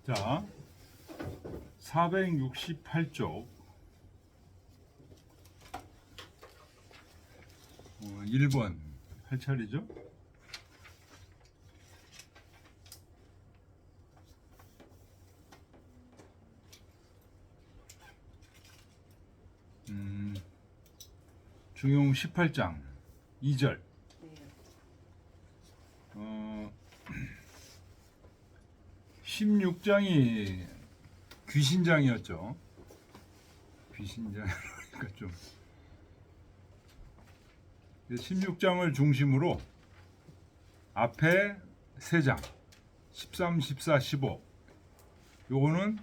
자, 468쪽 1번 할 차례죠. 중용 18장 2절. 16장이 귀신장이었죠. 귀신장이니까 좀 16장을 중심으로 앞에 3장 13, 14, 15 요거는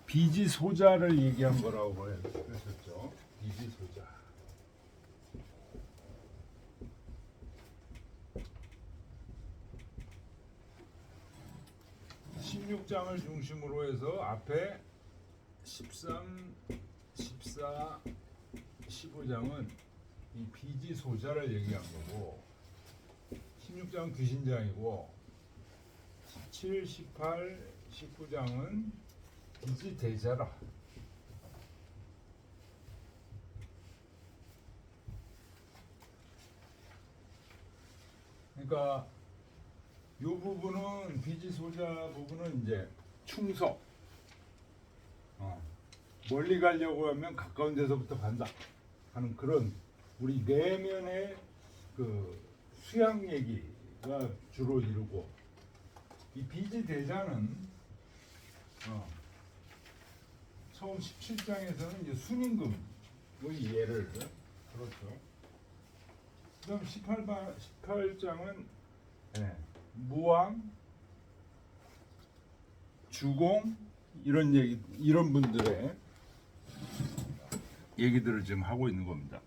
비지소자를 얘기한 거라고 했었죠. 비지소자. (16장을) 중심으로 해서 앞에 13, 14, 15장은 이 비지소자를 얘기한 거고 16장 귀신장이고 17, 18, 19장은 비지대자라. 그러니까 이 부분은 비지소자 부분은 이제 충석. 멀리 가려고 하면 가까운 데서부터 간다 하는 그런 우리 내면의 그 수양 얘기가 주로 이루고 이 비지대자는 처음 17장에서는 이제 순임금의 예를 들었죠. 그다음 18장은 무왕, 주공 이런 얘기 이런 분들의 얘기들을 지금 하고 있는 겁니다.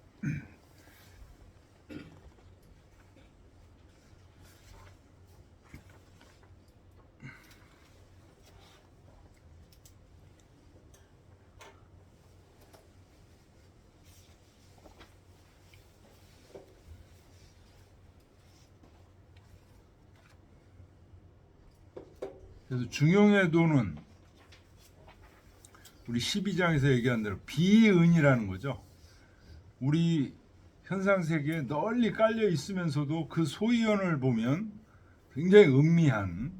그래서 중용의 도는 우리 12장에서 얘기한 대로 비은이라는 거죠. 우리 현상 세계에 널리 깔려 있으면서도 그 소위원을 보면 굉장히 음미한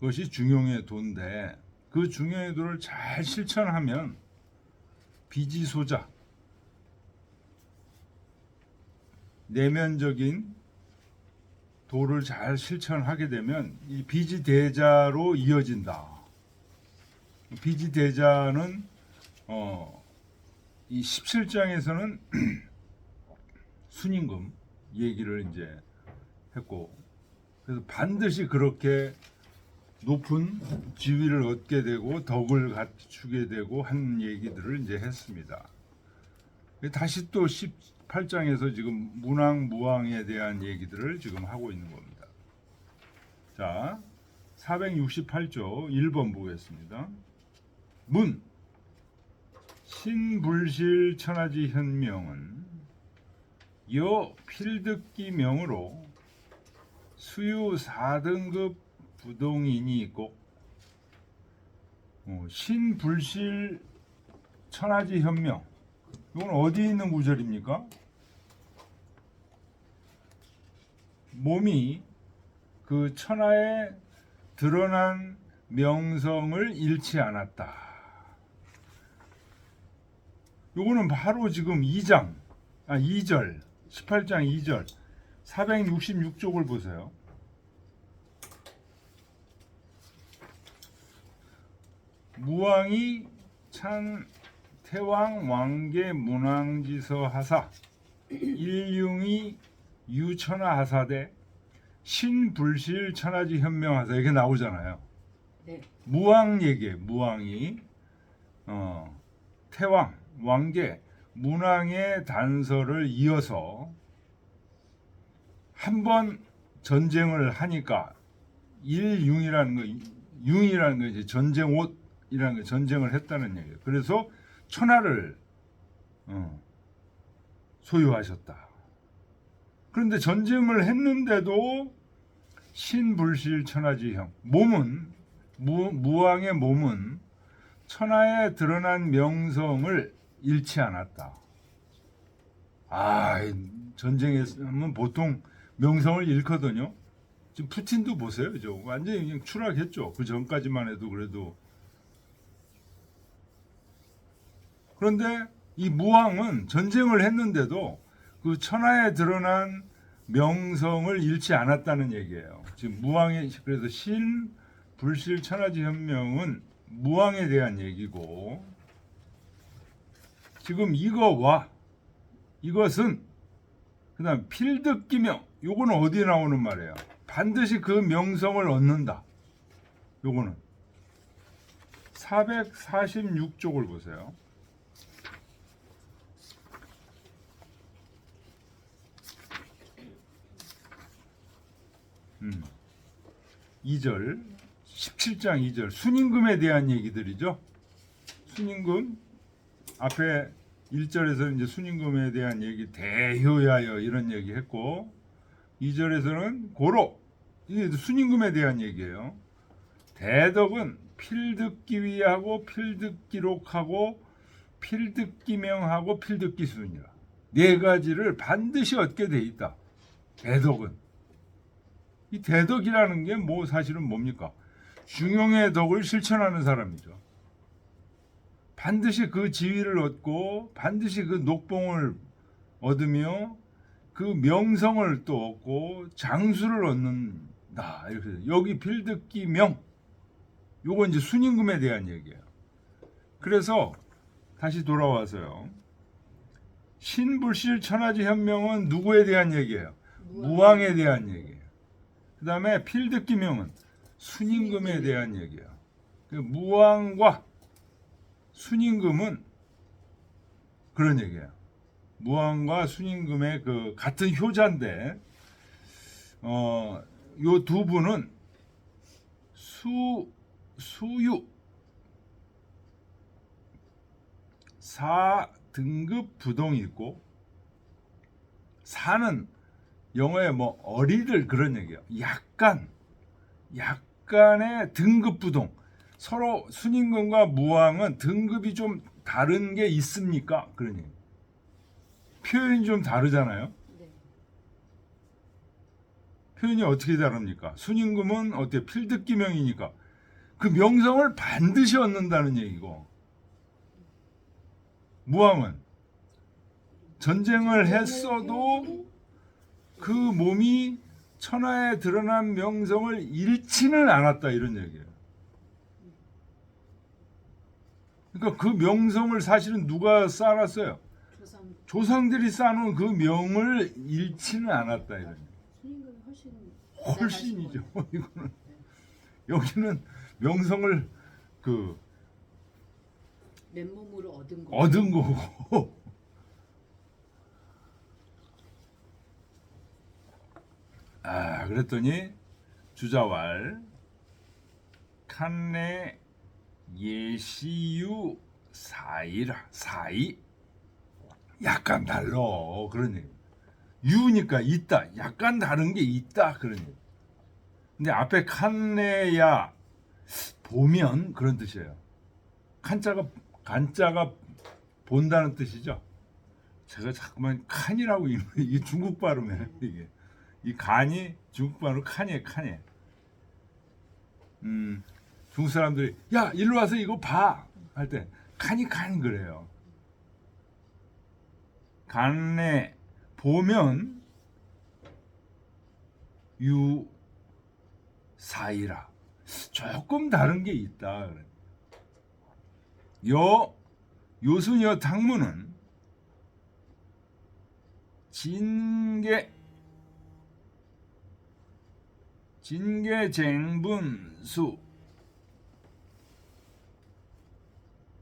것이 중용의 도인데 그 중용의 도를 잘 실천하면 비지소자 내면적인 도를 잘 실천하게 되면 이 비지대자로 이어진다. 비지대자는 이 17장에서는 순임금 얘기를 이제 했고 그래서 반드시 그렇게 높은 지위를 얻게 되고 덕을 갖추게 되고 한 얘기들을 이제 했습니다. 다시 또 18장에서 지금 문왕 무왕에 대한 얘기들을 지금 하고 있는 겁니다. 자, 468조 1번 보겠습니다. 문 신불실 천하지 현명은 여 필듣기 명으로 수유 4등급 부동인이 있고 신불실 천하지 현명 이건 어디 있는 구절입니까? 몸이 그 천하에 드러난 명성을 잃지 않았다. 요거는 바로 지금 2절 18장 2절 466쪽을 보세요. 무왕이 찬 태왕 왕계 문왕지서 하사 일융이 유천하 하사대 신불실 천하지 현명하사 이렇게 나오잖아요. 네. 무왕 얘기에 무왕이 태왕 왕계 문왕의 단서를 이어서 한 번 전쟁을 하니까 일융이라는 거 융이라는 거 이제 전쟁 옷이라는 거 전쟁을 했다는 얘기예요. 그래서 천하를 소유하셨다. 그런데 전쟁을 했는데도 신불실 천하지형 몸은 무왕의 몸은 천하에 드러난 명성을 잃지 않았다. 전쟁에서는 보통 명성을 잃거든요. 지금 푸틴도 보세요. 저 완전히 그냥 추락했죠. 그 전까지만 해도 그래도. 그런데 이 무왕은 전쟁을 했는데도 그 천하에 드러난 명성을 잃지 않았다는 얘기예요. 지금 무왕의 그래서 신 불실 천하지 현명은 무왕에 대한 얘기고, 지금 이것은 그다음 필득기명, 요거는 어디에 나오는 말이에요? 반드시 그 명성을 얻는다. 요거는 446쪽을 보세요. 2절 17장 2절 순임금에 대한 얘기들이죠. 순임금 앞에 1절에서는 이제 순임금에 대한 얘기 대효야여 이런 얘기 했고, 2절에서는 고로, 이게 순임금에 대한 얘기예요. 대덕은 필득기위하고 필득기록하고 필득기명하고 필득기순이라 네 가지를 반드시 얻게 돼 있다. 대덕은 이 대덕이라는 게 뭐 사실은 뭡니까? 중용의 덕을 실천하는 사람이죠. 반드시 그 지위를 얻고 반드시 그 녹봉을 얻으며 그 명성을 또 얻고 장수를 얻는다. 이렇게 여기 필득기명, 요거 이제 순임금에 대한 얘기예요. 그래서 다시 돌아와서요. 신불실 천하지 현명은 누구에 대한 얘기예요? 무왕에 대한 얘기예요. 그 다음에 필득기명은 순임금에 대한 얘기예요. 그 무왕과 순임금은 그런 얘기예요. 무왕과 순임금의 그 같은 효자인데, 요 두 분은 수유 4등급 부동이 있고, 사는 영어에 뭐 어리들 그런 얘기예요. 약간의 등급 부동. 서로 순임금과 무왕은 등급이 좀 다른 게 있습니까? 그런 얘기. 표현이 좀 다르잖아요. 네. 표현이 어떻게 다릅니까? 순임금은 어때? 필득기명이니까 그 명성을 반드시 얻는다는 얘기고, 무왕은 전쟁을 했어도 그 몸이 천하에 드러난 명성을 잃지는 않았다, 이런 얘기예요. 그러니까 그 명성을 사실은 누가 쌓았어요? 조상들이 쌓아놓은 그 명을 잃지는 않았다, 이런 얘기예요. 순임금이 훨씬이죠. 이거는 여기는 명성을 그 맨몸으로 얻은 거고. 그랬더니 주자왈 칸네 예시유 사이 약간 달라 그런 얘기. 유니까 있다, 약간 다른 게 있다 그런 얘기. 근데 앞에 칸네야 보면 그런 뜻이에요. 간자가 본다는 뜻이죠. 제가 자꾸만 칸이라고 이게 중국 발음이에요. 이게 이 간이 중국 발음으로 칸이에요. 중국 사람들이 야 일로 와서 이거 봐 할 때 칸이 그래요. 간에 보면 유 사이라 조금 다른 게 있다. 요순여 탕문은 진계쟁분수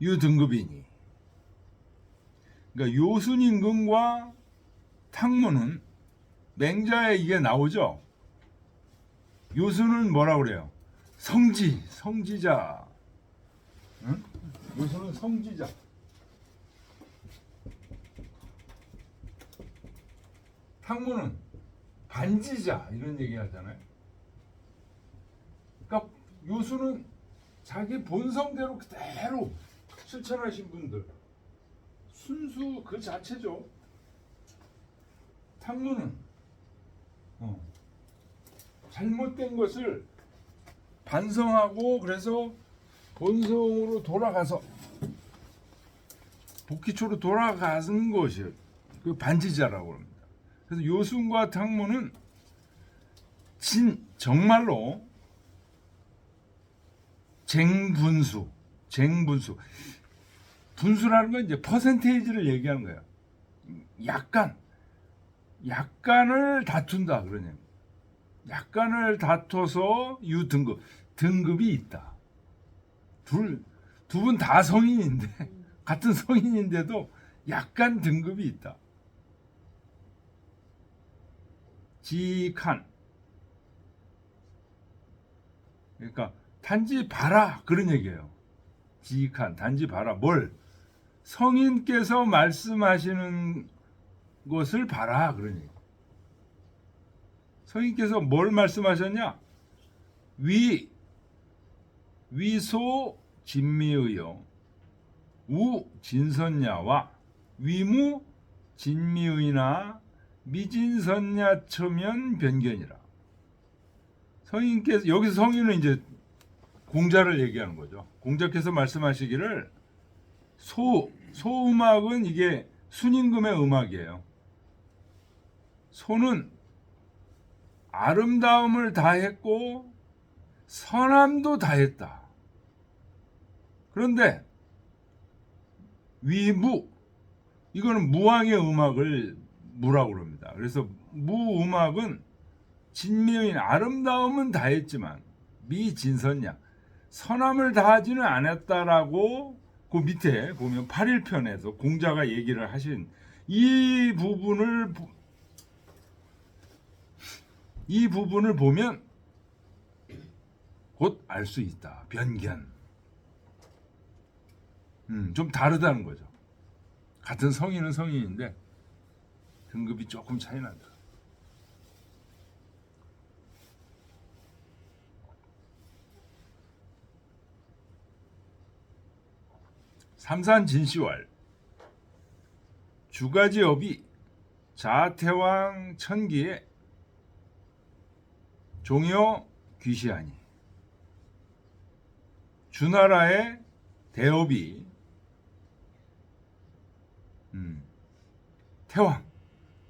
유등급이니, 그러니까 요순임금과 탕문은 맹자에 이게 나오죠. 요순은 뭐라 그래요? 성지자. 응? 요순은 성지자. 탕문은 반지자 이런 얘기 하잖아요. 그러니까 요순은 자기 본성대로 그대로 실천하신 분들, 순수 그 자체죠. 탕문은 잘못된 것을 반성하고 그래서 본성으로 돌아가서 복기초로 돌아가는 것이 그 반지자라고 합니다. 그래서 요순과 탕문은 정말로 쟁분수. 분수라는 건 이제 퍼센테이지를 얘기하는 거예요. 약간을 다툰다 그러냐. 약간을 다퉈서 등급이 있다. 두 분 다 성인인데 같은 성인인데도 약간 등급이 있다. 지칸. 그러니까 단지 봐라 그런 얘기예요. 지칸 단지 봐라. 뭘? 성인께서 말씀하시는 것을 봐라 그런 얘기. 성인께서 뭘 말씀하셨냐? 위소 진미의요 우 진선야와 위무 진미의나 미진선야 처면 변견이라. 성인께서 여기서 성인은 이제 공자를 얘기하는 거죠. 공자께서 말씀하시기를 소음악은 이게 순임금의 음악이에요. 소는 아름다움을 다했고 선함도 다했다. 그런데 위무, 이거는 무왕의 음악을 무라고 그럽니다. 그래서 무음악은 진미인 아름다움은 다했지만 미진선야 선함을 다하지는 않았다라고 그 밑에 보면 8일편에서 공자가 얘기를 하신 이 부분을 보면 곧 알 수 있다. 변견. 좀 다르다는 거죠. 같은 성인은 성인인데 등급이 조금 차이 난다. 삼산진시왈 주가지업이 자태왕 천기에 종여 귀시하니 주나라의 대업이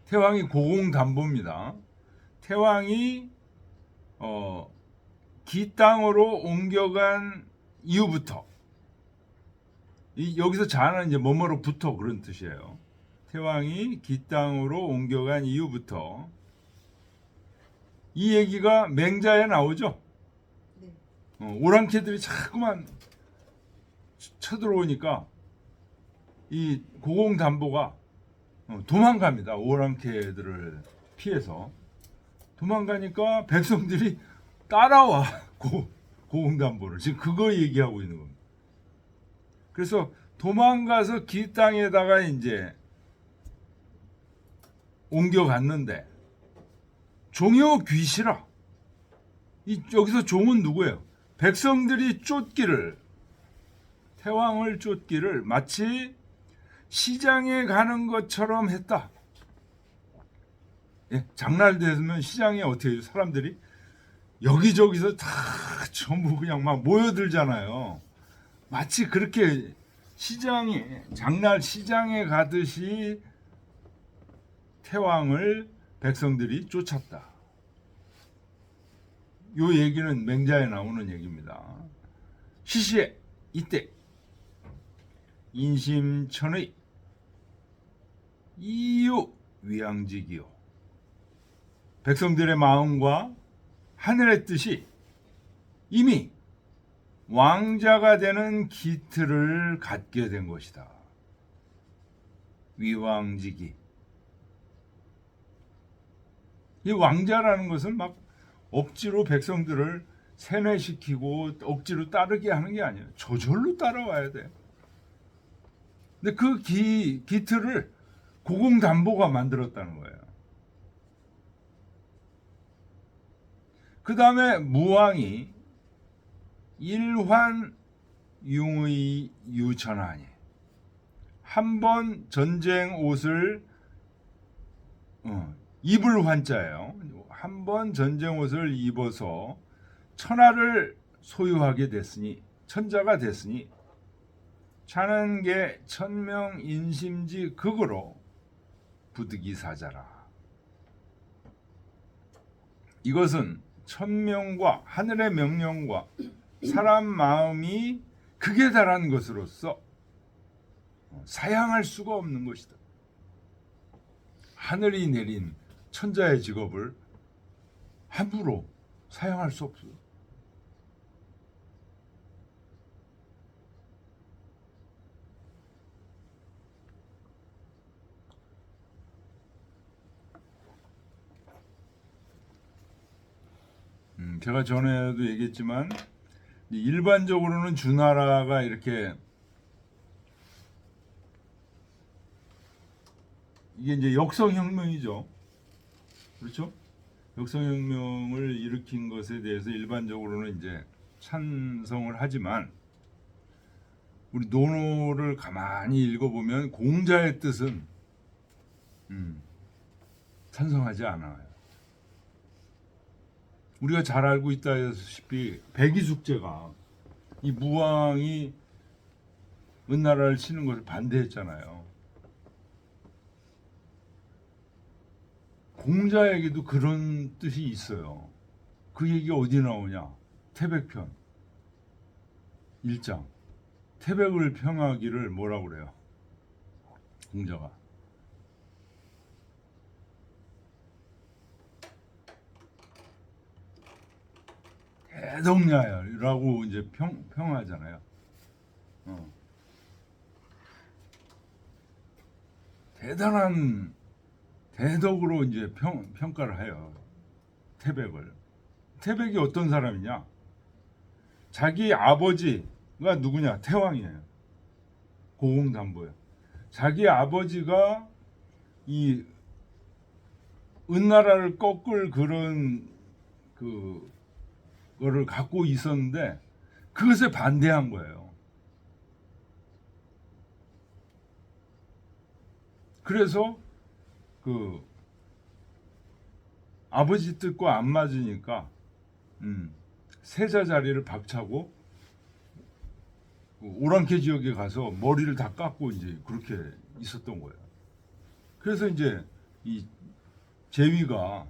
태왕이 고공담보입니다. 태왕이 기 땅으로 옮겨간 이후부터 여기서 자는 이제 뭐뭐로부터 그런 뜻이에요. 태왕이 기 땅으로 옮겨간 이후부터 이 얘기가 맹자에 나오죠. 네. 오랑캐들이 자꾸만 쳐들어오니까 이 고공담보가 도망갑니다. 오랑캐들을 피해서 도망가니까 백성들이 따라와 고공담보를 지금 그거 얘기하고 있는 겁니다. 그래서 도망가서 기 땅에다가 이제 옮겨갔는데 종여 귀시라. 여기서 종은 누구예요? 백성들이 태왕을 쫓기를 마치 시장에 가는 것처럼 했다. 예, 장날 되면 시장에 어떻게 해요? 사람들이 여기저기서 다 전부 그냥 막 모여들잖아요. 마치 그렇게 장날 시장에 가듯이 태왕을 백성들이 쫓았다. 요 얘기는 맹자에 나오는 얘기입니다. 시시에 이때 인심천의 이유 위양직이요. 백성들의 마음과 하늘의 뜻이 이미 왕자가 되는 기틀을 갖게 된 것이다. 위왕직이. 이 왕자라는 것은 막 억지로 백성들을 세뇌시키고 억지로 따르게 하는 게 아니에요. 저절로 따라와야 돼요. 근데 그 기틀을 고공담보가 만들었다는 거예요. 그 다음에 무왕이 일환 융의 유천하니. 한 번 전쟁 옷을 입을 환자예요. 한 번 전쟁 옷을 입어서 천하를 소유하게 됐으니, 천자가 됐으니 차는 게 천명 인심지 극으로 부득이 사자라. 이것은 천명과 하늘의 명령과 사람 마음이 극에 달한 것으로서 사양할 수가 없는 것이다. 하늘이 내린 천자의 직업을 함부로 사양할 수 없어요. 제가 전에도 얘기했지만 일반적으로는 주나라가 이렇게 이게 이제 역성혁명이죠. 그렇죠? 역성혁명을 일으킨 것에 대해서 일반적으로는 이제 찬성을 하지만 우리 논어를 가만히 읽어보면 공자의 뜻은 찬성하지 않아요. 우리가 잘 알고 있다시피 백이숙제가 이 무왕이 은나라를 치는 것을 반대했잖아요. 공자에게도 그런 뜻이 있어요. 그 얘기가 어디 나오냐? 태백편 1장. 태백을 평하기를 뭐라고 그래요? 공자가. 대덕야라고 이제 평하잖아요. 대단한 대덕으로 이제 평가를 해요. 태백을. 태백이 어떤 사람이냐? 자기 아버지가 누구냐? 태왕이에요. 고공담보예요. 자기 아버지가 이 은나라를 꺾을 그런 그거를 갖고 있었는데 그것에 반대한 거예요. 그래서 그 아버지 뜻과 안 맞으니까 세자 자리를 박차고 오랑캐 지역에 가서 머리를 다 깎고 이제 그렇게 있었던 거예요. 그래서 이제 이 제위가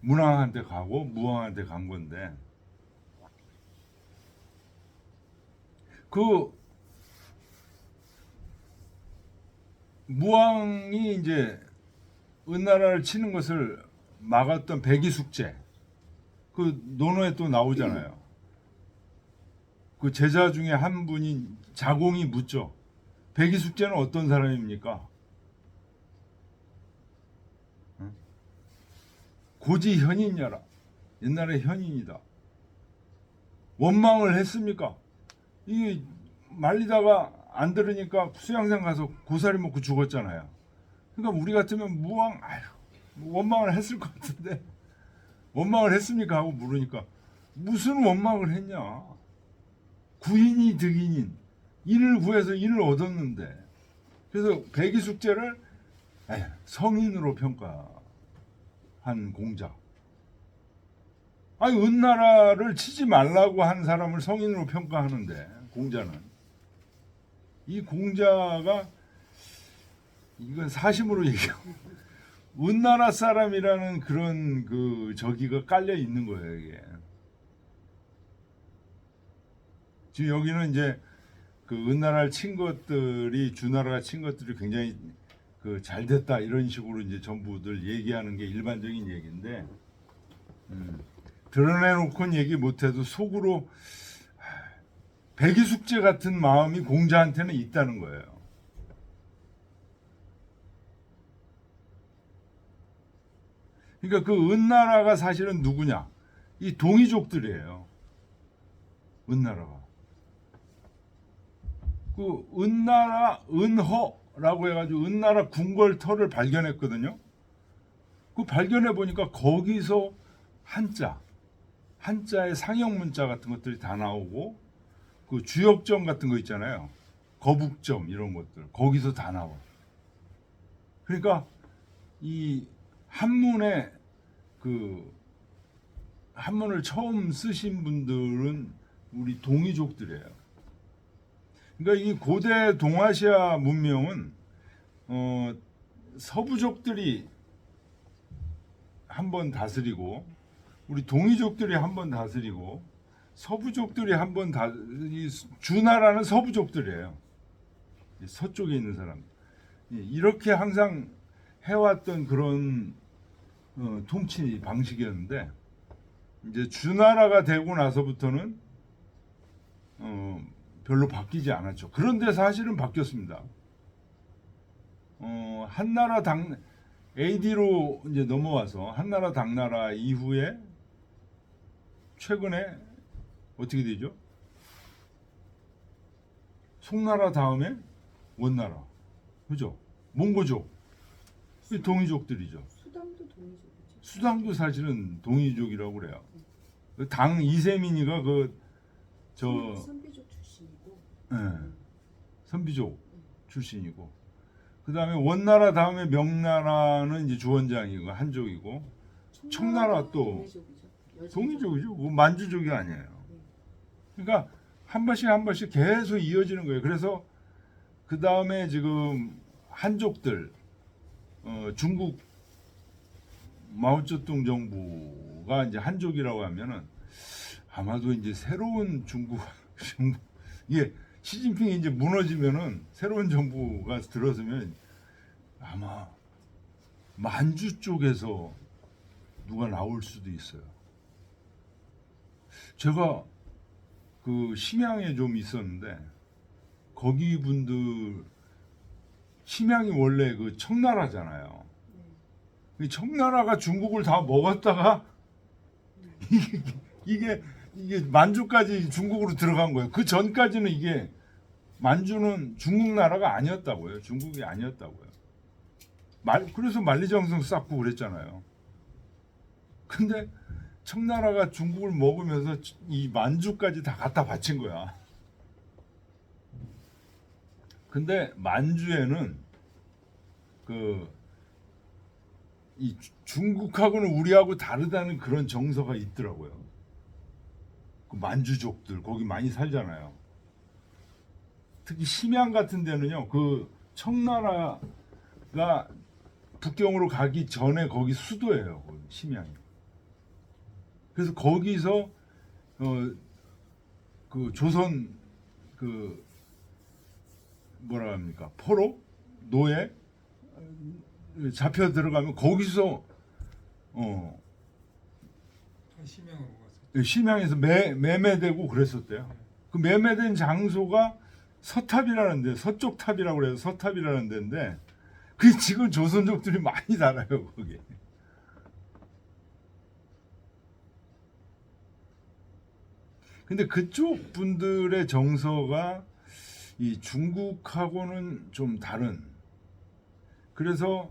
문왕한테 가고 무왕한테 간 건데 그 무왕이 이제 은나라를 치는 것을 막았던 백이숙제 그 논어에 또 나오잖아요. 그 제자 중에 한 분인 자공이 묻죠. 백이숙제는 어떤 사람입니까? 고지 현인이라. 옛날에 현인이다. 원망을 했습니까? 이게 말리다가 안 들으니까 수양산 가서 고사리 먹고 죽었잖아요. 그러니까 우리 같으면 무왕 원망을 했을 것 같은데 원망을 했습니까? 하고 물으니까 무슨 원망을 했냐? 구인이 득인인 인을 구해서 인을 얻었는데 그래서 백이숙제를 성인으로 평가한 공자. 아니 은나라를 치지 말라고 한 사람을 성인으로 평가하는데 공자는 이 공자가 이건 사심으로 얘기하고 은나라 사람이라는 그런 그 저기가 깔려 있는 거예요 이게. 지금 여기는 이제 그 은나라를 친 것들이 주나라가 친 것들이 굉장히 그 잘 됐다 이런 식으로 이제 전부들 얘기하는 게 일반적인 얘기인데 드러내놓고는 얘기 못해도 속으로 백이숙제 같은 마음이 공자한테는 있다는 거예요. 그러니까 그 은나라가 사실은 누구냐? 이 동이족들이에요. 은나라가. 그 은나라 은허라고 해가지고 은나라 궁궐터를 발견했거든요. 그 발견해 보니까 거기서 한자 한자의 상형 문자 같은 것들이 다 나오고 그 주역점 같은 거 있잖아요. 거북점 이런 것들 거기서 다 나와. 그러니까 이 한문에 그 한문을 처음 쓰신 분들은 우리 동이족들이에요. 그러니까 이 고대 동아시아 문명은 서부족들이 한번 다스리고 우리 동이족들이 한번 다스리고 서부족들이 한번 주나라는 서부족들이에요. 서쪽에 있는 사람. 이렇게 항상 해왔던 그런 통치 방식이었는데 이제 주나라가 되고 나서부터는 별로 바뀌지 않았죠. 그런데 사실은 바뀌었습니다. 한나라 AD로 이제 넘어와서 한나라 당나라 이후에 최근에 어떻게 되죠? 송나라 다음에 원나라, 그죠? 몽고족, 동이족들이죠. 수당도 동이족이죠. 수당도 사실은 동이족이라고 그래요. 당 이세민이가 선비족 출신이고. 네, 선비족 출신이고. 그 다음에 원나라 다음에 명나라는 이제 주원장이고 한족이고 청나라 또 동이족이죠. 만주족이 아니에요. 그러니까 한 번씩 계속 이어지는 거예요. 그래서 그 다음에 지금 한족들 중국 마오쩌둥 정부가 이제 한족이라고 하면은 아마도 이제 새로운 중국 이게 시진핑이 이제 무너지면은 새로운 정부가 들어서면 아마 만주 쪽에서 누가 나올 수도 있어요. 제가 그 심양에 좀 있었는데 거기 분들 심양이 원래 그 청나라잖아요. 청나라가 중국을 다 먹었다가 이게 만주까지 중국으로 들어간 거예요. 그 전까지는 이게 만주는 중국 나라가 아니었다고요. 중국이 아니었다고요. 그래서 만리장성 쌓고 그랬잖아요. 근데 청나라가 중국을 먹으면서 이 만주까지 다 갖다 바친 거야. 근데 만주에는 이 중국하고는 우리하고 다르다는 그런 정서가 있더라고요. 그 만주족들 거기 많이 살잖아요. 특히 심양 같은 데는요. 그 청나라가 북경으로 가기 전에 거기 수도예요. 거기 심양이. 그래서 거기서 그 조선 그 뭐라 합니까? 포로 노예 잡혀 들어가면 거기서 심양으로 갔어요. 심양에서 매매되고 그랬었대요. 그 매매된 장소가 서탑이라는 데, 서쪽 탑이라고 그래서 서탑이라는 데인데 그 지금 조선족들이 많이 살아요 거기. 근데 그쪽 분들의 정서가 이 중국하고는 좀 다른. 그래서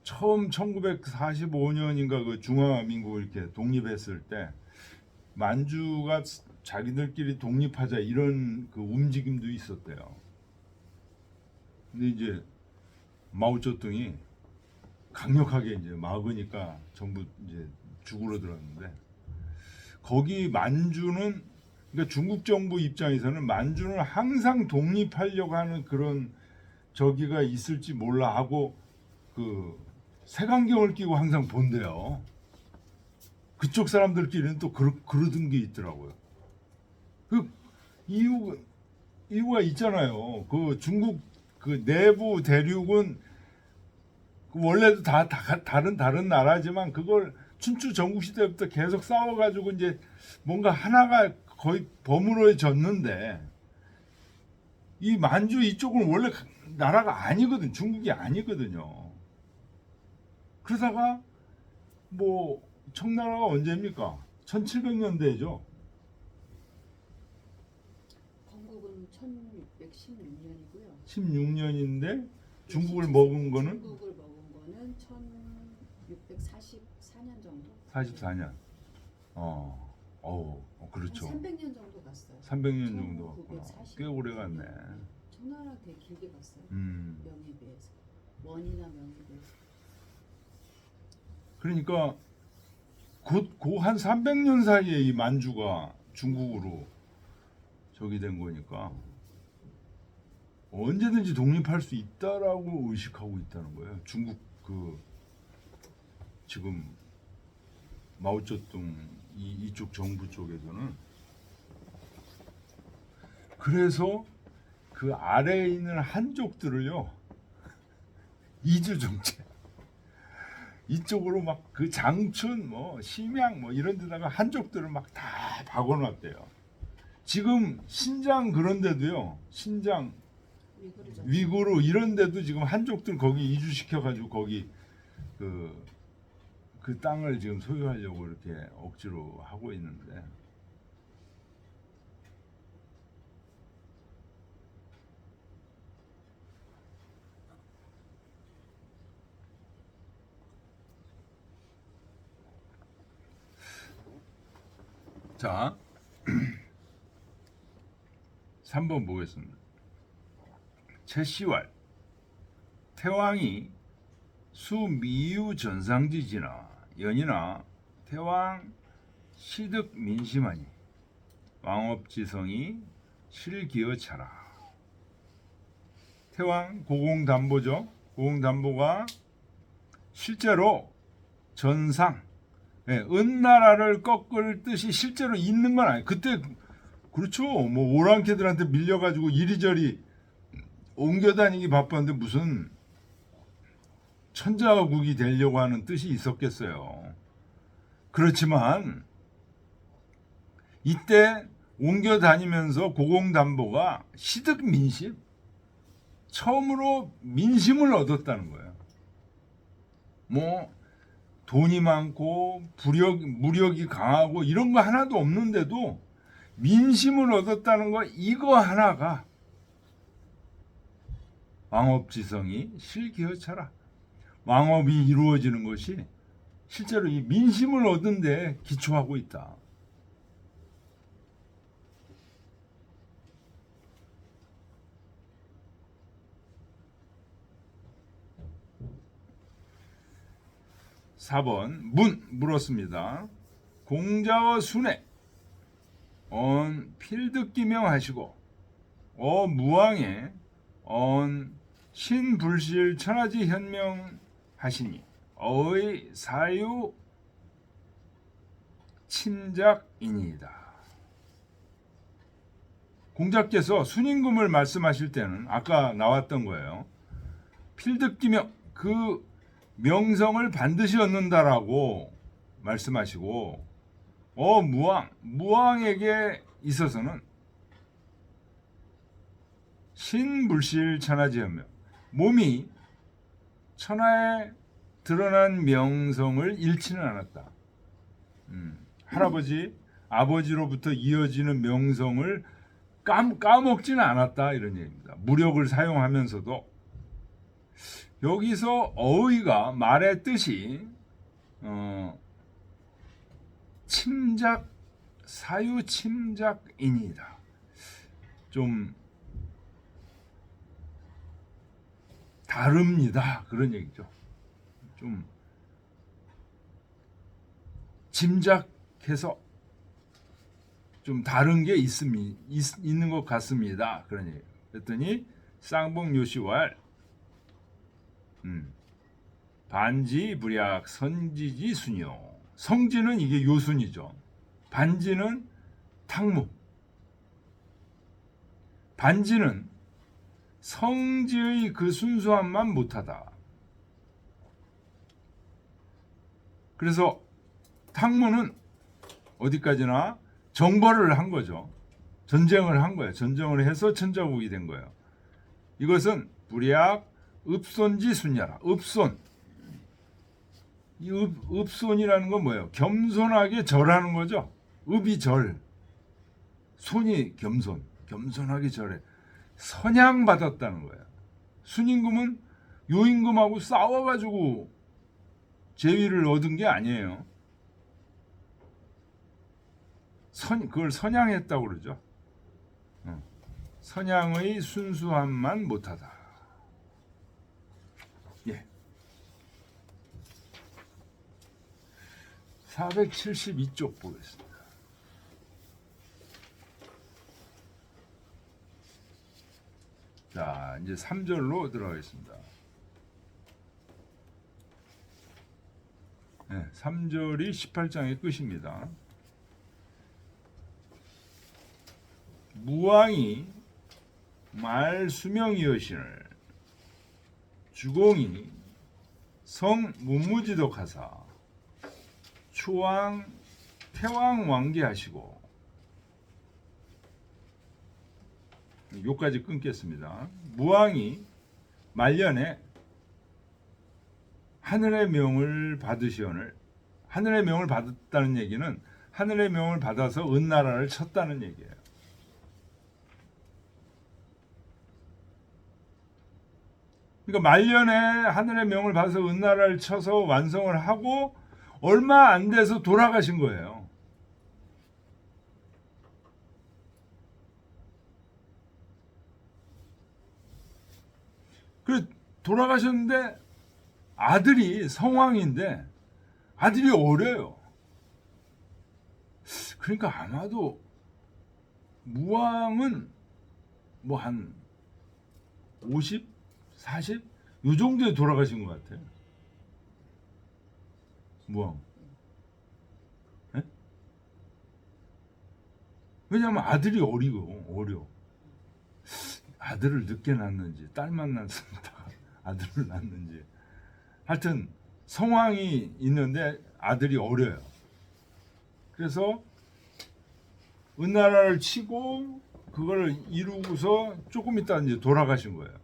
처음 1945년인가 그 중화민국 이렇게 독립했을 때 만주가 자기들끼리 독립하자 이런 그 움직임도 있었대요. 근데 이제 마오쩌둥이 강력하게 이제 막으니까 전부 이제 죽으러 들었는데 거기 만주는 그러니까 중국 정부 입장에서는 만주는 항상 독립하려고 하는 그런 저기가 있을지 몰라 하고 그 색안경을 끼고 항상 본대요. 그쪽 사람들끼리는 또 그러던 게 있더라고요. 그 이유가 있잖아요. 그 중국 그 내부 대륙은 원래도 다 다른 나라지만 그걸 춘추 전국시대부터 계속 싸워가지고 이제 뭔가 하나가 거의 버무러졌는데 이 만주 이쪽은 원래 나라가 아니거든. 중국이 아니거든요. 그러다가 뭐 청나라가 언제입니까? 1700년대죠. 건국은 1616년이고요. 16년인데 중국을 먹은 거는 1644년 정도. 44년. 그렇죠. 300년 정도 갔어요. 300년 정도 갔구나. 1940. 꽤 오래 갔네. 청나라 되게 길게 갔어요. 음. 명에 비해서. 원이나 명에 비해서. 그러니까 곧 그 한 300년 사이에 이 만주가 중국으로 저기 된 거니까 언제든지 독립할 수 있다라고 의식하고 있다는 거예요. 중국 그 지금 마오쩌둥 이쪽 정부 쪽에서는. 그래서 그 아래에 있는 한족들을요, 이주 정책 이쪽으로 막 그 장춘 뭐 심양 뭐 이런 데다가 한족들을 막 다 박아놨대요. 지금 신장 그런 데도요, 신장 위구르 이런 데도 지금 한족들 거기 이주시켜 가지고 거기 그 땅을 지금 소유하려고 이렇게 억지로 하고 있는데, 자 3번 보겠습니다. 채시왈 태왕이 수미유 전상지지나 연이나 태왕 시득 민심하니 왕업지성이 실기어차라. 태왕 고공담보죠. 고공담보가 실제로 전상, 은나라를 꺾을 뜻이 실제로 있는 건 아니에요. 그때 그렇죠. 뭐 오랑캐들한테 밀려가지고 이리저리 옮겨다니기 바빴는데 무슨 천자국이 되려고 하는 뜻이 있었겠어요. 그렇지만 이때 옮겨다니면서 고공담보가 시득민심, 처음으로 민심을 얻었다는 거예요. 뭐 돈이 많고 무력이 강하고 이런 거 하나도 없는데도 민심을 얻었다는 거, 이거 하나가 왕업지성이 실기어차라. 왕업이 이루어지는 것이 실제로 이 민심을 얻은 데 기초하고 있다. (4번) 물었습니다. 공자와 순회 필득기명하시고 무왕에 신불실 천하지 현명하시니 어의 사유 침작이니이다. 공자께서 순임금을 말씀하실 때는 아까 나왔던 거예요. 필득기명, 그 명성을 반드시 얻는다라고 말씀하시고 무왕에게 있어서는 신불실 천하지 현명, 몸이 천하에 드러난 명성을 잃지는 않았다. 할아버지, 아버지로부터 이어지는 명성을 까먹지는 않았다, 이런 얘기입니다. 무력을 사용하면서도. 여기서 어의가, 말의 뜻이 침작, 사유 침작인이다. 좀 다릅니다, 그런 얘기죠. 좀 짐작해서 좀 다른 게 있는 것 같습니다, 그런 얘기. 그랬더니 쌍봉 요시왈 반지 불약 선지지 순요. 성지는 이게 요순이죠. 반지는 탕무. 반지는 성지의 그 순수함만 못하다. 그래서 탕무는 어디까지나 정벌을 한 거죠. 전쟁을 한 거예요. 전쟁을 해서 천자국이 된 거예요. 이것은 불약 읍손지 순야라. 읍손. 이 읍손이라는 건 뭐예요? 겸손하게 절하는 거죠. 읍이 절, 손이 겸손, 겸손하게 절해. 선양받았다는 거예요. 순임금은 요임금하고 싸워가지고 제위를 얻은 게 아니에요. 그걸 선양했다고 그러죠. 선양의 순수함만 못하다. 예. 472쪽 보겠습니다. 자, 이제 3절로 들어가겠습니다. 네, 3절이 18장의 끝입니다. 무왕이 말수명이여시늘 주공이 성문무지덕하사 추왕 태왕 왕계하시고, 요까지 끊겠습니다. 무왕이 말년에 하늘의 명을 받으시오늘, 하늘의 명을 받았다는 얘기는 하늘의 명을 받아서 은나라를 쳤다는 얘기예요. 그러니까 말년에 하늘의 명을 받아서 은나라를 쳐서 완성을 하고 얼마 안 돼서 돌아가신 거예요. 그래서 돌아가셨는데 아들이 성왕인데 아들이 어려요. 그러니까 아마도 무왕은 뭐 한 50, 40? 요 정도에 돌아가신 것 같아요. 무왕. 네? 왜냐하면 아들이 어려. 아들을 늦게 낳는지 딸만 낳습니다. 아들을 낳는지. 하여튼 성왕이 있는데 아들이 어려요. 그래서 은나라를 치고 그걸 이루고서 조금 있다 이제 돌아가신 거예요.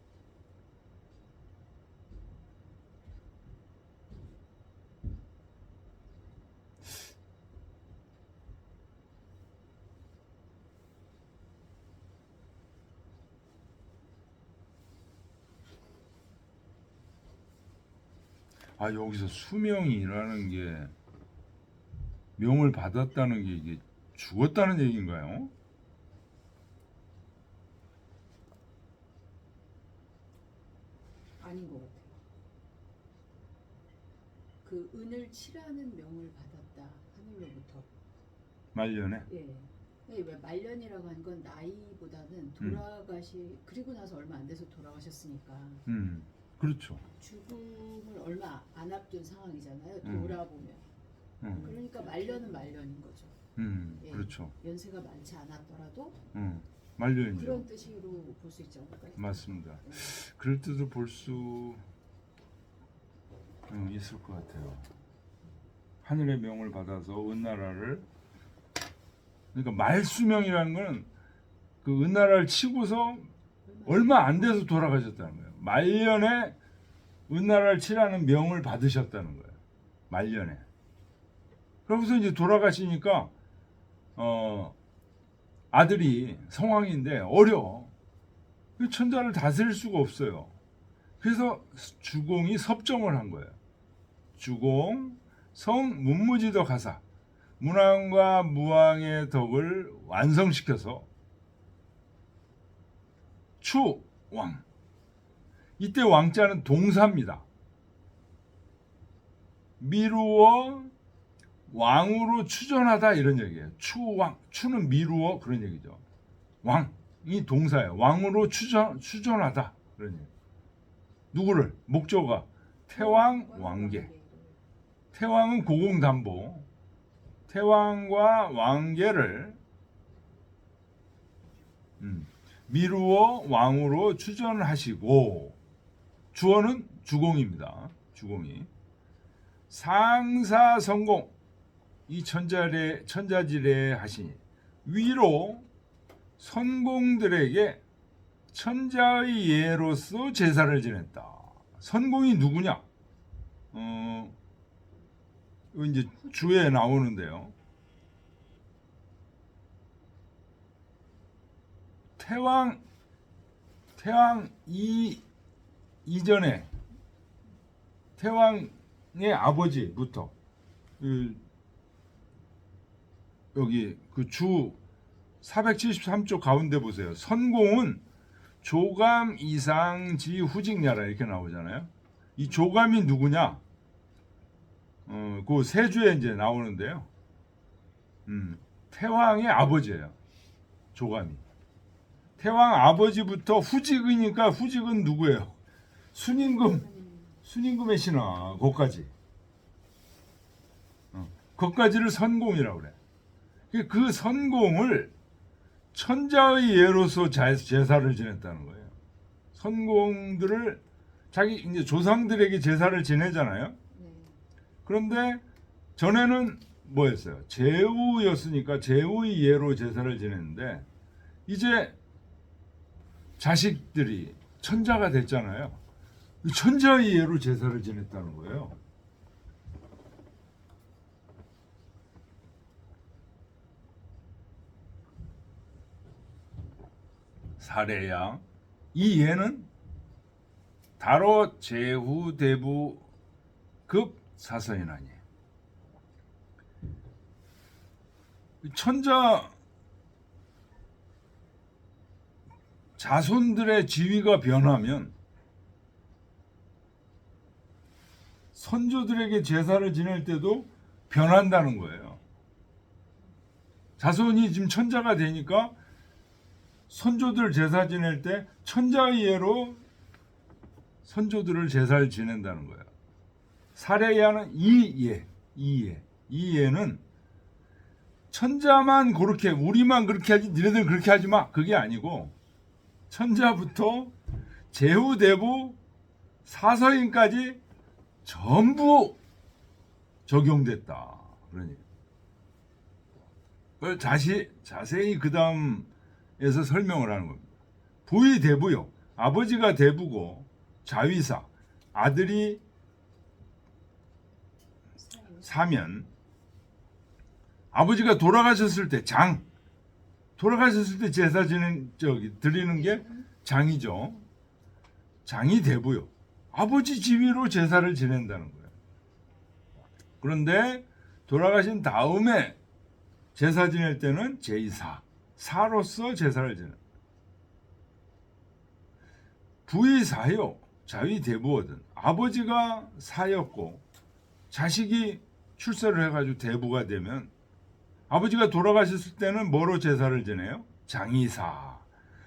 아, 여기서 수명이라는 게 명을 받았다는 게 이게 죽었다는 얘기인가요? 아닌 것 같아요. 그 은을 칠하는 명을 받았다 하늘로부터. 말년에. 예. 왜 말년이라고 하는 건 나이보다는 그리고 나서 얼마 안 돼서 돌아가셨으니까 그렇죠. 죽음을 얼마 안 앞둔 상황이잖아요. 음. 돌아보면. 그러니까 말년은 말년인 거죠. 예. 그렇죠. 연세가 많지 않았더라도 말년이죠. 그런 뜻으로 볼 수 있지 않을까요? 맞습니다. 예. 그럴 때도 볼 수 있을 것 같아요. 하늘의 명을 받아서 은나라를, 그러니까 말수명이라는 거는 그 은나라를 치고서 얼마 안 돼서 돌아가셨다는 거예요. 말년에 은나라를 치라는 명을 받으셨다는 거예요. 말년에. 그러고서 이제 돌아가시니까 아들이 성왕인데 어려워. 천자를 다스릴 수가 없어요. 그래서 주공이 섭정을 한 거예요. 주공 성문무지덕 하사, 문왕과 무왕의 덕을 완성시켜서 추왕, 이때 왕자는 동사입니다. 미루어 왕으로 추전하다 이런 얘기예요. 추왕, 추는 미루어 그런 얘기죠. 왕이 동사예요. 왕으로 추전하다 그런 얘기. 누구를? 목조가 태왕 왕계. 태왕은 고공담보. 태왕과 왕계를 미루어 왕으로 추전하시고, 주어는 주공입니다. 주공이 상사성공, 이 천자지례 하시니 위로 선공들에게 천자의 예로서 제사를 지냈다. 선공이 누구냐? 이제 주에 나오는데요. 태왕 이전에 태왕의 아버지부터 여기 그 주 473조 가운데 보세요. 선공은 조감 이상지 후직야라 이렇게 나오잖아요. 이 조감이 누구냐? 그 세 주에 이제 나오는데요. 태왕의 아버지예요. 조감이. 태왕 아버지부터 후직이니까 후직은 누구예요? 순임금의 신하 거기까지. 거기까지를 선공이라고 그래. 그 선공을 천자의 예로서 제사를 지냈다는 거예요. 선공들을 자기 이제 조상들에게 제사를 지내잖아요. 네. 그런데 전에는 뭐였어요? 제후였으니까 제후의 예로 제사를 지냈는데 이제 자식들이 천자가 됐잖아요. 천자의 예로 제사를 지냈다는 거예요. 사례야. 이 예는 다로 제후 대부 급 사서인하니. 천자 자손들의 지위가 변하면 선조들에게 제사를 지낼 때도 변한다는 거예요. 자손이 지금 천자가 되니까 선조들 제사 지낼 때 천자의 예로 선조들을 제사를 지낸다는 거예요. 사례야는 이 예는 천자만 그렇게 우리만 그렇게 하지 니네들 그렇게 하지 마 그게 아니고 천자부터 제후 대부 사서인까지 전부 적용됐다. 그러니 그걸 자세히 그 다음에서 설명을 하는 겁니다. 부의 대부요. 아버지가 대부고 자위사 아들이 사면 아버지가 돌아가셨을 때 돌아가셨을 때 제사 드리는 게 장이죠. 장이 대부요. 아버지 지위로 제사를 지낸다는 거예요. 그런데 돌아가신 다음에 제사 지낼 때는 사로서 제사를 지내. 부의 사요. 자위 대부거든. 아버지가 사였고 자식이 출세를 해가지고 대부가 되면 아버지가 돌아가셨을 때는 뭐로 제사를 지내요? 장이사.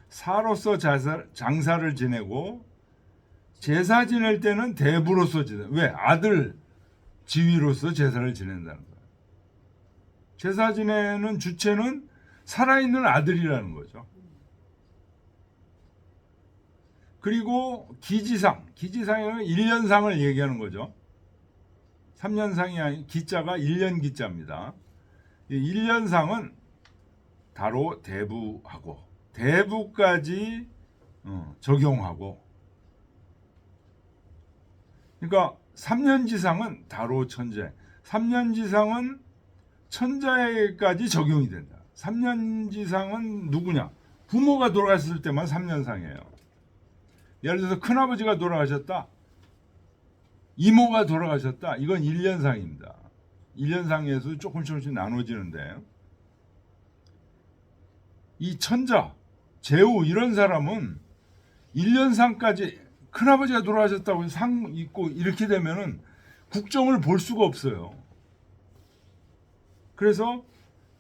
사로서 장사를 지내고 제사 지낼 때는 대부로서 지내. 왜? 아들 지위로서 제사를 지낸다는 거예요. 제사 지내는 주체는 살아있는 아들이라는 거죠. 그리고 기지상에는 1년상을 얘기하는 거죠. 3년상이 아닌 기자가 1년 기자입니다. 1년상은 다로 대부하고 대부까지 적용하고 그러니까 3년지상은 다로 천재 3년지상은 천자에까지 적용이 된다. 3년지상은 누구냐? 부모가 돌아갔을 때만 3년상이에요. 예를 들어서 큰아버지가 돌아가셨다. 이모가 돌아가셨다. 이건 1년상입니다. 1년상에서 조금씩 나눠지는데 이 천자, 제후 이런 사람은 1년상까지 큰아버지가 돌아가셨다고 상 있고 이렇게 되면은 국정을 볼 수가 없어요. 그래서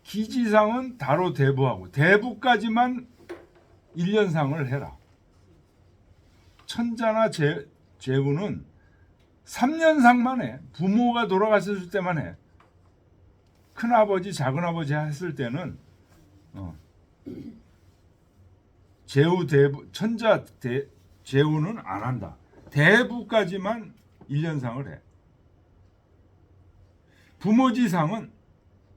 기지상은 다로 대부하고 대부까지만 1년상을 해라. 천자나 제후는 3년상만 해. 부모가 돌아가셨을 때만 해. 큰아버지, 작은아버지 했을 때는 제후 대부 천자 제후는 안 한다. 대부까지만 1년상을 해. 부모지상은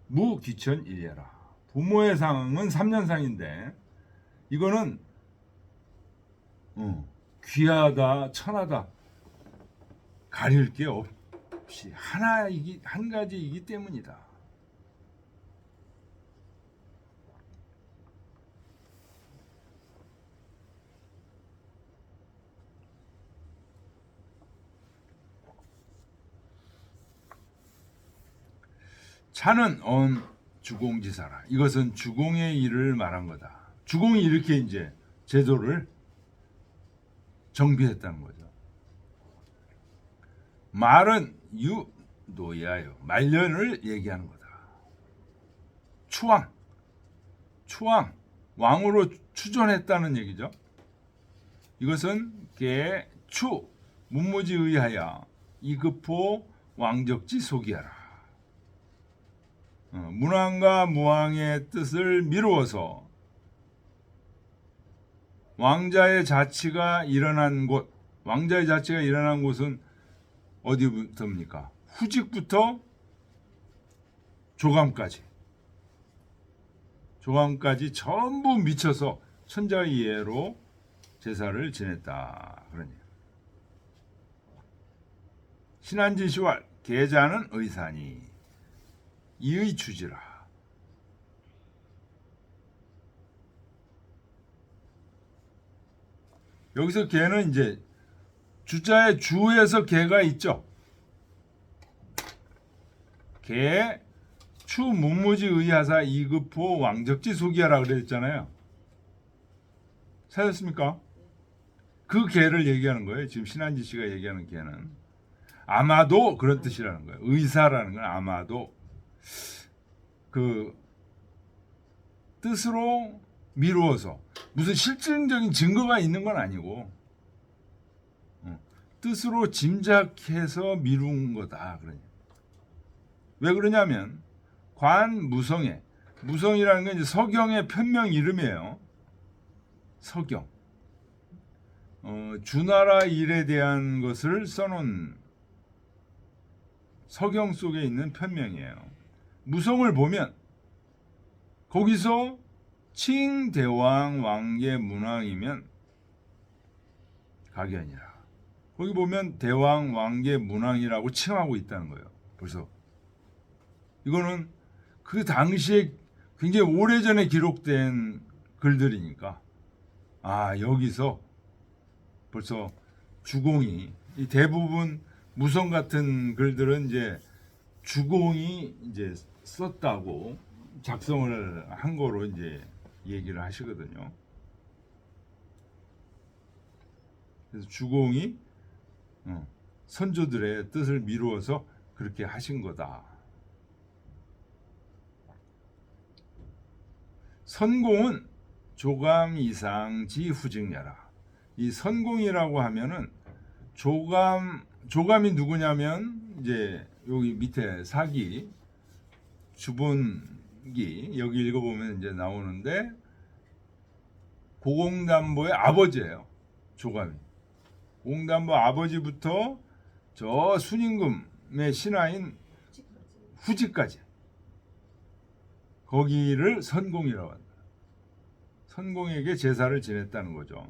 무귀천 일례라. 부모의 상은 3년상인데 이거는 귀하다, 천하다 가릴 게 없이 한 가지이기 때문이다. 차는 주공지사라. 이것은 주공의 일을 말한 거다. 주공이 이렇게 이제 제도를 정비했다는 거죠. 말은 유노야요. 말년을 얘기하는 거다. 추왕, 왕으로 추존했다는 얘기죠. 이것은 개추 문무지의하여 이급호 왕적지 소기하라. 문왕과 무왕의 뜻을 미루어서 왕자의 자치가 일어난 곳, 왕자의 자치가 일어난 곳은 어디부터입니까? 후직부터 조감까지 전부 미쳐서 천자이해로 제사를 지냈다. 그러니 신한진시왈 계자는 의사니 이의 주지라. 여기서 개는 이제 주자의 주에서 개가 있죠. 개 추문무지 의하사 이급호 왕적지 소기하라 그랬잖아요. 찾았습니까? 그 개를 얘기하는 거예요. 지금 신한지 씨가 얘기하는 개는 아마도 그런 뜻이라는 거예요. 의사라는 건 아마도 그 뜻으로 미루어서 무슨 실증적인 증거가 있는 건 아니고 뜻으로 짐작해서 미룬 거다. 그러냐. 왜 그러냐면 관무성에 무성이라는 건 이제 서경의 편명 이름이에요. 서경. 주나라 일에 대한 것을 써놓은 서경 속에 있는 편명이에요. 무성을 보면 거기서 칭대왕 왕계 문왕이면 각연이라. 거기 보면 대왕 왕계 문왕이라고 칭하고 있다는 거예요. 벌써 이거는 그 당시에 굉장히 오래전에 기록된 글들이니까 여기서 벌써 주공이 이 대부분 무성 같은 글들은 이제 주공이 이제 썼다고 작성을 한 거로 이제 얘기를 하시거든요. 그래서 주공이 선조들의 뜻을 미루어서 그렇게 하신 거다. 선공은 조감 이상 지후직야라. 이 선공이라고 하면은 조감이 누구냐면 이제 여기 밑에 사기 주본기 여기 읽어보면 이제 나오는데 고공담보의 아버지예요. 조감이. 고공담보 아버지부터 저 순임금의 신하인 후지까지 거기를 선공이라고 한다. 선공에게 제사를 지냈다는 거죠.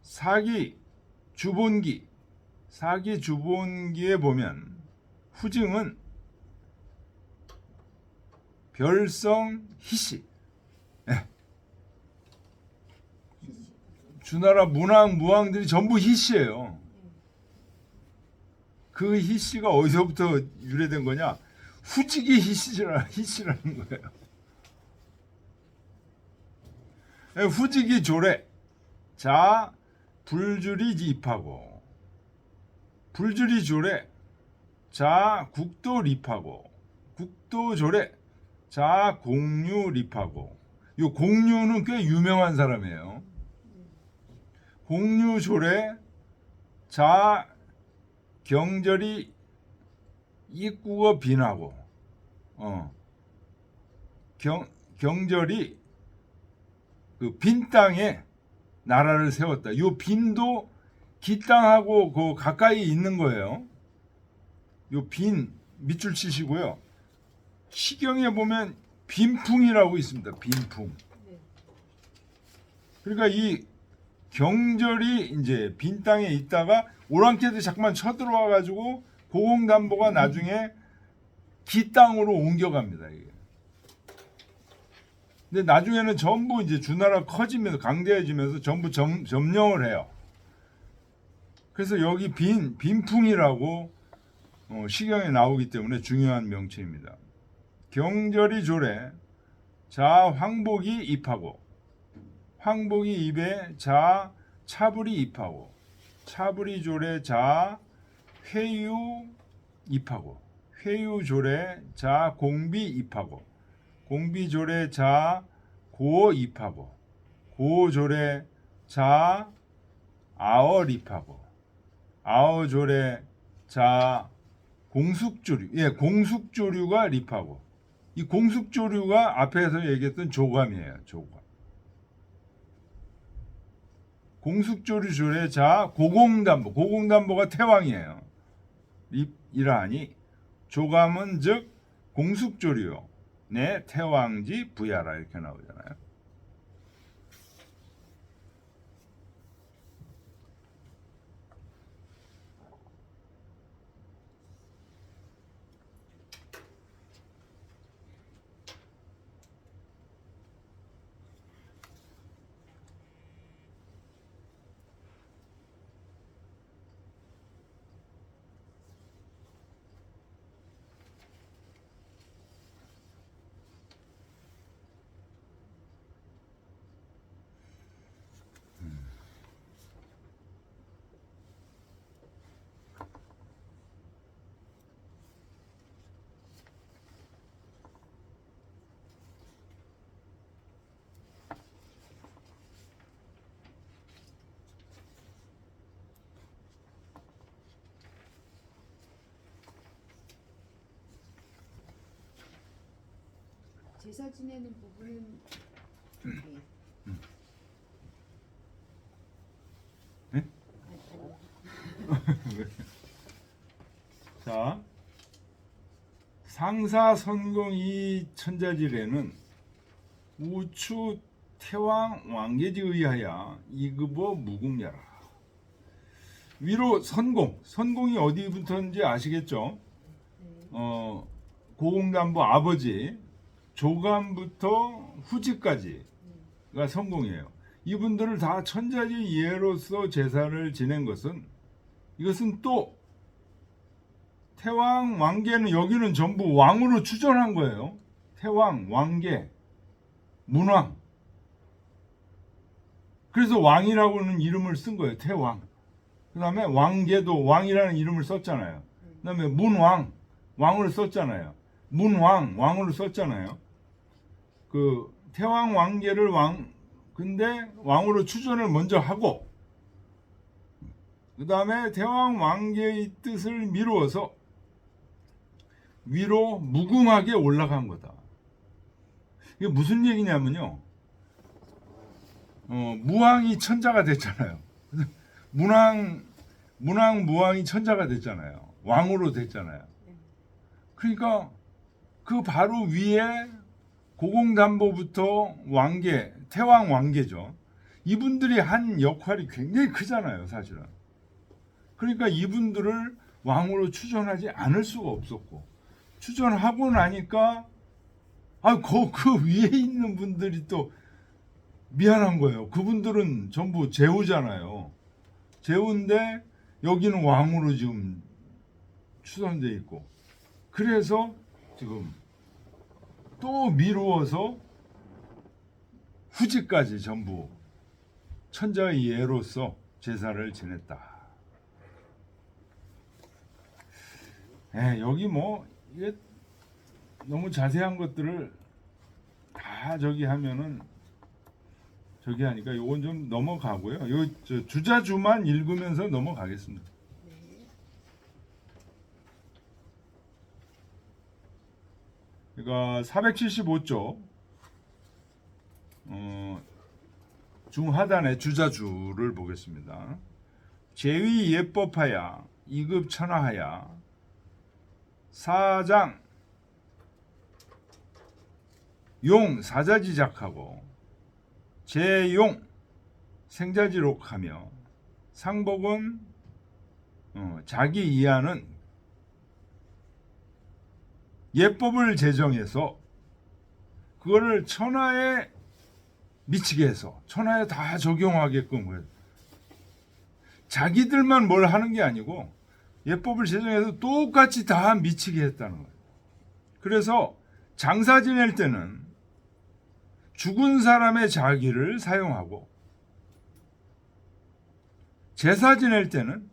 사기 주본기에 보면 후증은 별성 희씨. 주나라 문왕 무왕들이 전부 희씨예요. 그 희씨가 어디서부터 유래된 거냐? 후직이 희씨라는 거예요. 후직이 조례. 자 불줄이 입하고 불줄이 조례. 자 국도 립하고 국도 조례. 자 공유 립하고 요 공유는 꽤 유명한 사람이에요. 공유 조례. 자 경절이 입국어 빈하고 경절이 그 빈 땅에 나라를 세웠다. 요 빈도 기 땅하고 그 가까이 있는 거예요. 요 빈 밑줄 치시고요. 시경에 보면 빈풍이라고 있습니다. 빈풍. 그러니까 이 경절이 이제 빈 땅에 있다가 오랑캐들이 자꾸만 쳐들어와 가지고 고공담보가 나중에 기 땅으로 옮겨갑니다. 이게. 근데 나중에는 전부 이제 주나라 커지면서 강대해지면서 전부 점령을 해요. 그래서 여기 빈풍이라고 시경에 나오기 때문에 중요한 명칭입니다. 경절이 조래 자 황복이 입하고 황복이 입에 자 차불이 입하고 차불이 조래 자 회유 입하고 회유 조래 자 공비 입하고 공비 조래 자 고 입하고 고 조래 자 아얼 입하고 아어 조래 자 공숙조류 공숙조류가 립하고 이 공숙조류가 앞에서 얘기했던 조감이에요. 조감. 공숙조류 조래 자 고공담보 고공담보가 태왕이에요. 립이라니 조감은 즉 공숙조류 내 태왕지 부야라 이렇게 나오잖아요. 제사 지내는 부분은 저기 네? 아니, 자, 상사선공 이 천자질에는 우추 태왕 왕계지 의하여 이급어 무궁야라. 위로 선공이 어디부터인지 아시겠죠? 네. 고공담보 아버지 조감부터 후지까지가 선공이에요. 이분들을 다 천자지 예로서 제사를 지낸 것은 이것은 또 태왕 왕계는 여기는 전부 왕으로 추존한 거예요. 태왕 왕계 문왕. 그래서 왕이라고는 이름을 쓴 거예요. 태왕. 그 다음에 왕계도 왕이라는 이름을 썼잖아요. 그 다음에 문왕 왕으로 썼잖아요. 문왕 왕으로 썼잖아요. 그 태왕 왕계를 근데 왕으로 추존을 먼저 하고 그 다음에 태왕 왕계의 뜻을 미루어서 위로 무궁하게 올라간 거다. 이게 무슨 얘기냐면요. 무왕이 천자가 됐잖아요. 문왕 무왕이 천자가 됐잖아요. 왕으로 됐잖아요. 그러니까 그 바로 위에 고공담보부터 왕계, 태왕 왕계죠. 이분들이 한 역할이 굉장히 크잖아요, 사실은. 그러니까 이분들을 왕으로 추존하지 않을 수가 없었고, 추존하고 나니까 그 위에 있는 분들이 또 미안한 거예요. 그분들은 전부 제후잖아요. 제후인데 여기는 왕으로 지금 추선돼 있고, 그래서 지금 또 미루어서 후지까지 전부 천자의 예로서 제사를 지냈다. 여기 뭐 이게 너무 자세한 것들을 다 저기 하면은 저기 하니까 요건 좀 넘어가고요. 요 주자주만 읽으면서 넘어가겠습니다. 그러니까 475쪽 중하단의 주자주를 보겠습니다. 제위 예법하야 이급 천하하야 사장 용 사자지작하고 제용 생자지록하며 상복은 자기 이하는 예법을 제정해서 그거를 천하에 미치게 해서 천하에 다 적용하게끔 해요. 자기들만 뭘 하는 게 아니고 예법을 제정해서 똑같이 다 미치게 했다는 거예요. 그래서 장사 지낼 때는 죽은 사람의 자기를 사용하고 제사 지낼 때는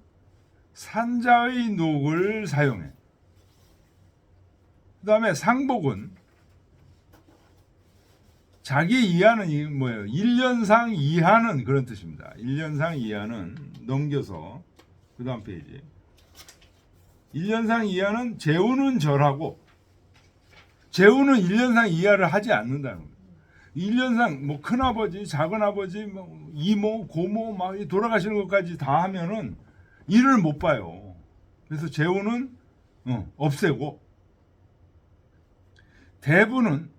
산자의 녹을 사용해. 그 다음에 상복은 자기 이하는 이 뭐예요? 1년상 이하는 그런 뜻입니다. 1년상 이하는 넘겨서 그 다음 페이지. 1년상 이하는 재우는 절하고 재우는 1년상 이하를 하지 않는다는 거예요. 1년상 뭐 큰아버지, 작은아버지, 뭐 이모, 고모 막 돌아가시는 것까지 다 하면은 일을 못 봐요. 그래서 재우는 없애고 대부는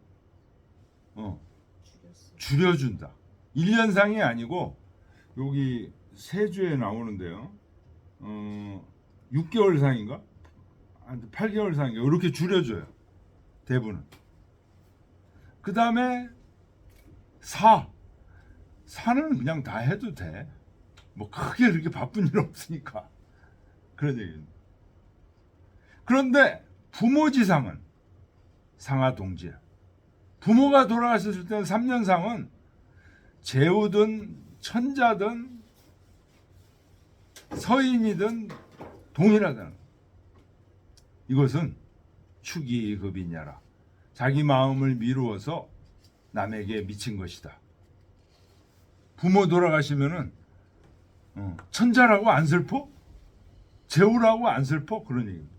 줄여준다. 1년상이 아니고 여기 세 주에 나오는데요. 6개월상인가? 8개월상인가? 이렇게 줄여줘요. 대부는. 그 다음에 사는 그냥 다 해도 돼. 뭐 크게 그렇게 바쁜 일 없으니까. 그런 얘기입니다. 그런데 부모지상은 상하동지야. 부모가 돌아가셨을 때는 3년상은 재우든 천자든 서인이든 동일하다는 거예요. 이것은 축이급이냐라. 자기 마음을 미루어서 남에게 미친 것이다. 부모 돌아가시면은 천자라고 안 슬퍼? 재우라고 안 슬퍼? 그런 얘기입니다.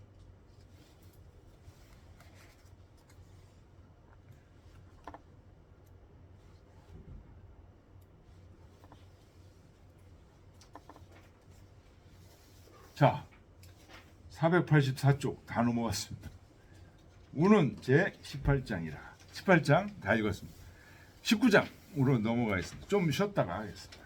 자, 484쪽 다 넘어갔습니다. 우는 제 18장이라. 18장 다 읽었습니다. 19장으로 넘어가겠습니다. 좀 쉬었다가 하겠습니다.